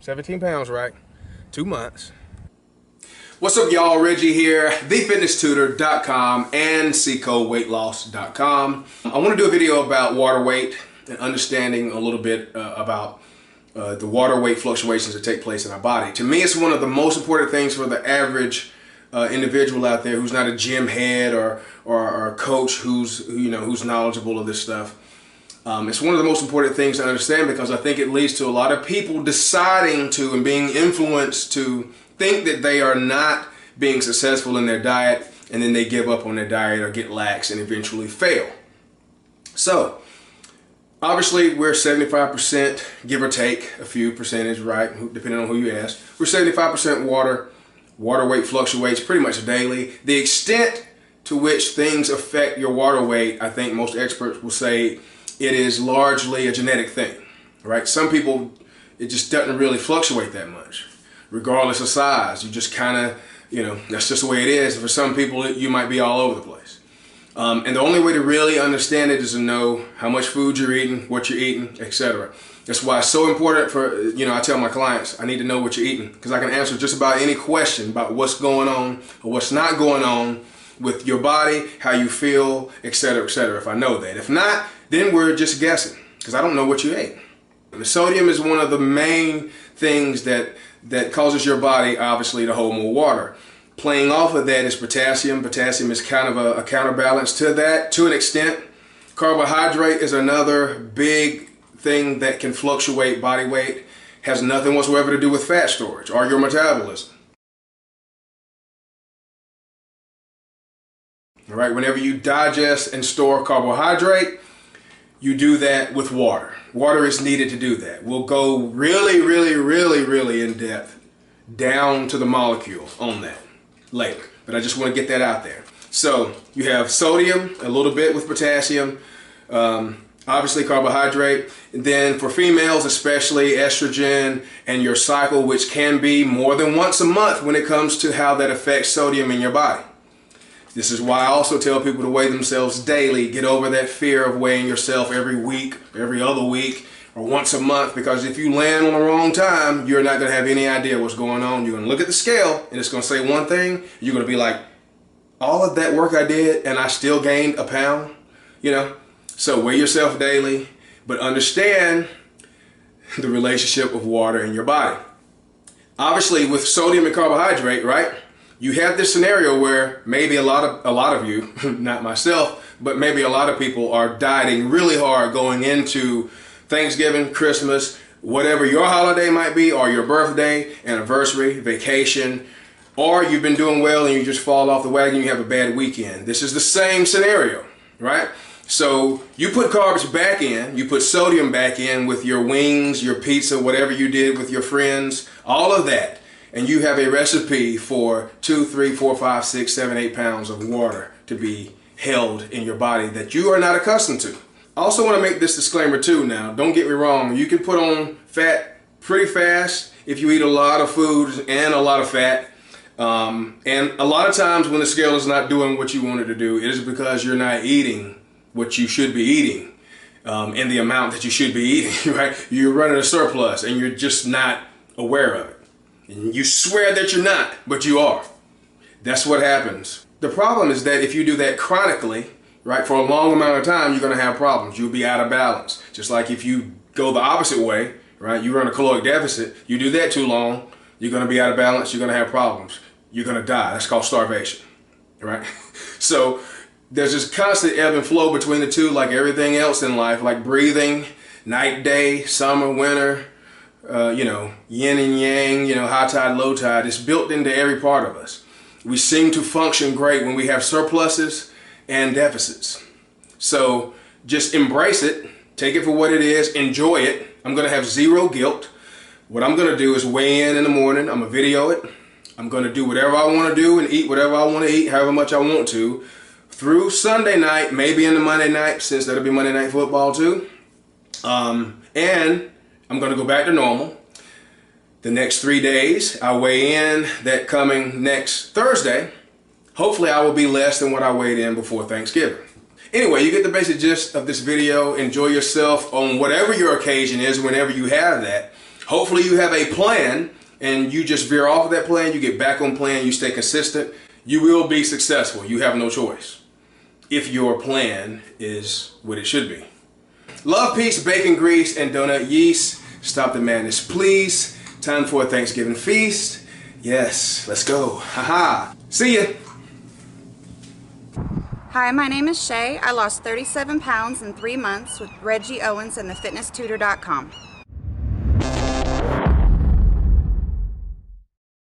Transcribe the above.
17 pounds, right? 2 months. What's up, y'all? Reggie here, TheFitnessTutor.com and CCodeWeightLoss.com. I want to do a video about water weight and understanding a little bit about the water weight fluctuations that take place in our body. To me, it's one of the most important things for the average individual out there who's not a gym head or a coach who's knowledgeable of this stuff. It's one of the most important things to understand because I think it leads to a lot of people deciding to and being influenced to think that they are not being successful in their diet, and then they give up on their diet or get lax and eventually fail. So obviously we're 75%, give or take a few percentage, right, depending on who you ask. We're 75% water. Water weight fluctuates pretty much daily. The extent to which things affect your water weight, I think most experts will say it is largely a genetic thing, right? Some people, it just doesn't really fluctuate that much, regardless of size. You just kind of, that's just the way it is. For some people, you might be all over the place. And the only way to really understand it is to know how much food you're eating, what you're eating, etc. That's why it's so important for, I tell my clients, I need to know what you're eating because I can answer just about any question about what's going on or what's not going on with your body, how you feel, etc., etc. if I know that. If not, then we're just guessing because I don't know what you ate. The sodium is one of the main things that causes your body, obviously, to hold more water. Playing off of that is potassium. Potassium is kind of a counterbalance to that, to an extent. Carbohydrate is another big thing that can fluctuate body weight. Has nothing whatsoever to do with fat storage or your metabolism. All right, whenever you digest and store carbohydrate, you do that with water. Water is needed to do that. We'll go really in depth down to the molecule on that later, but I just want to get that out there. So you have sodium, a little bit with potassium, obviously carbohydrate, and then for females especially estrogen and your cycle, which can be more than once a month when it comes to how that affects sodium in your body. This is why I also tell people to weigh themselves daily. Get over that fear of weighing yourself every week, every other week, or once a month, because if you land on the wrong time, you're not going to have any idea what's going on. You're going to look at the scale and it's going to say one thing. You're going to be like, all of that work I did and I still gained a pound, So weigh yourself daily, but understand the relationship of water in your body. Obviously with sodium and carbohydrate, right? You have this scenario where maybe a lot of you, not myself, but maybe a lot of people are dieting really hard going into Thanksgiving, Christmas, whatever your holiday might be, or your birthday, anniversary, vacation, or you've been doing well and you just fall off the wagon, you have a bad weekend. This is the same scenario, right? So you put carbs back in, you put sodium back in with your wings, your pizza, whatever you did with your friends, all of that. And you have a recipe for 2, 3, 4, 5, 6, 7, 8 pounds of water to be held in your body that you are not accustomed to. I also want to make this disclaimer too now. Don't get me wrong. You can put on fat pretty fast if you eat a lot of food and a lot of fat. And a lot of times when the scale is not doing what you want it to do, it is because you're not eating what you should be eating in the amount that you should be eating, right? You're running a surplus and you're just not aware of it. And you swear that you're not, but you are. That's what happens. The problem is that if you do that chronically, right, for a long amount of time, you're going to have problems. You'll be out of balance. Just like if you go the opposite way, right, you run a caloric deficit, you do that too long, you're going to be out of balance, you're going to have problems. You're going to die. That's called starvation, right? So there's this constant ebb and flow between the two, like everything else in life, like breathing, night, day, summer, winter, yin and yang, high tide, low tide. It's built into every part of us. We seem to function great when we have surpluses and deficits. So just embrace it, take it for what it is, enjoy it. I'm going to have zero guilt. What I'm going to do is weigh in the morning. I'm going to video it. I'm going to do whatever I want to do and eat whatever I want to eat, however much I want to, through Sunday night, maybe into Monday night, since that'll be Monday Night Football too. And I'm going to go back to normal. The next 3 days, I weigh in that coming next Thursday. Hopefully I will be less than what I weighed in before Thanksgiving. Anyway, you get the basic gist of this video. Enjoy yourself on whatever your occasion is, whenever you have that. Hopefully you have a plan and you just veer off of that plan, you get back on plan, you stay consistent, you will be successful. You have no choice if your plan is what it should be. Love, peace, bacon grease, and donut yeast. Stop the madness, please. Time for a Thanksgiving feast. Yes, let's go. Haha. See ya. Hi, my name is Shay. I lost 37 pounds in 3 months with Reggie Owens and TheFitnessTutor.com.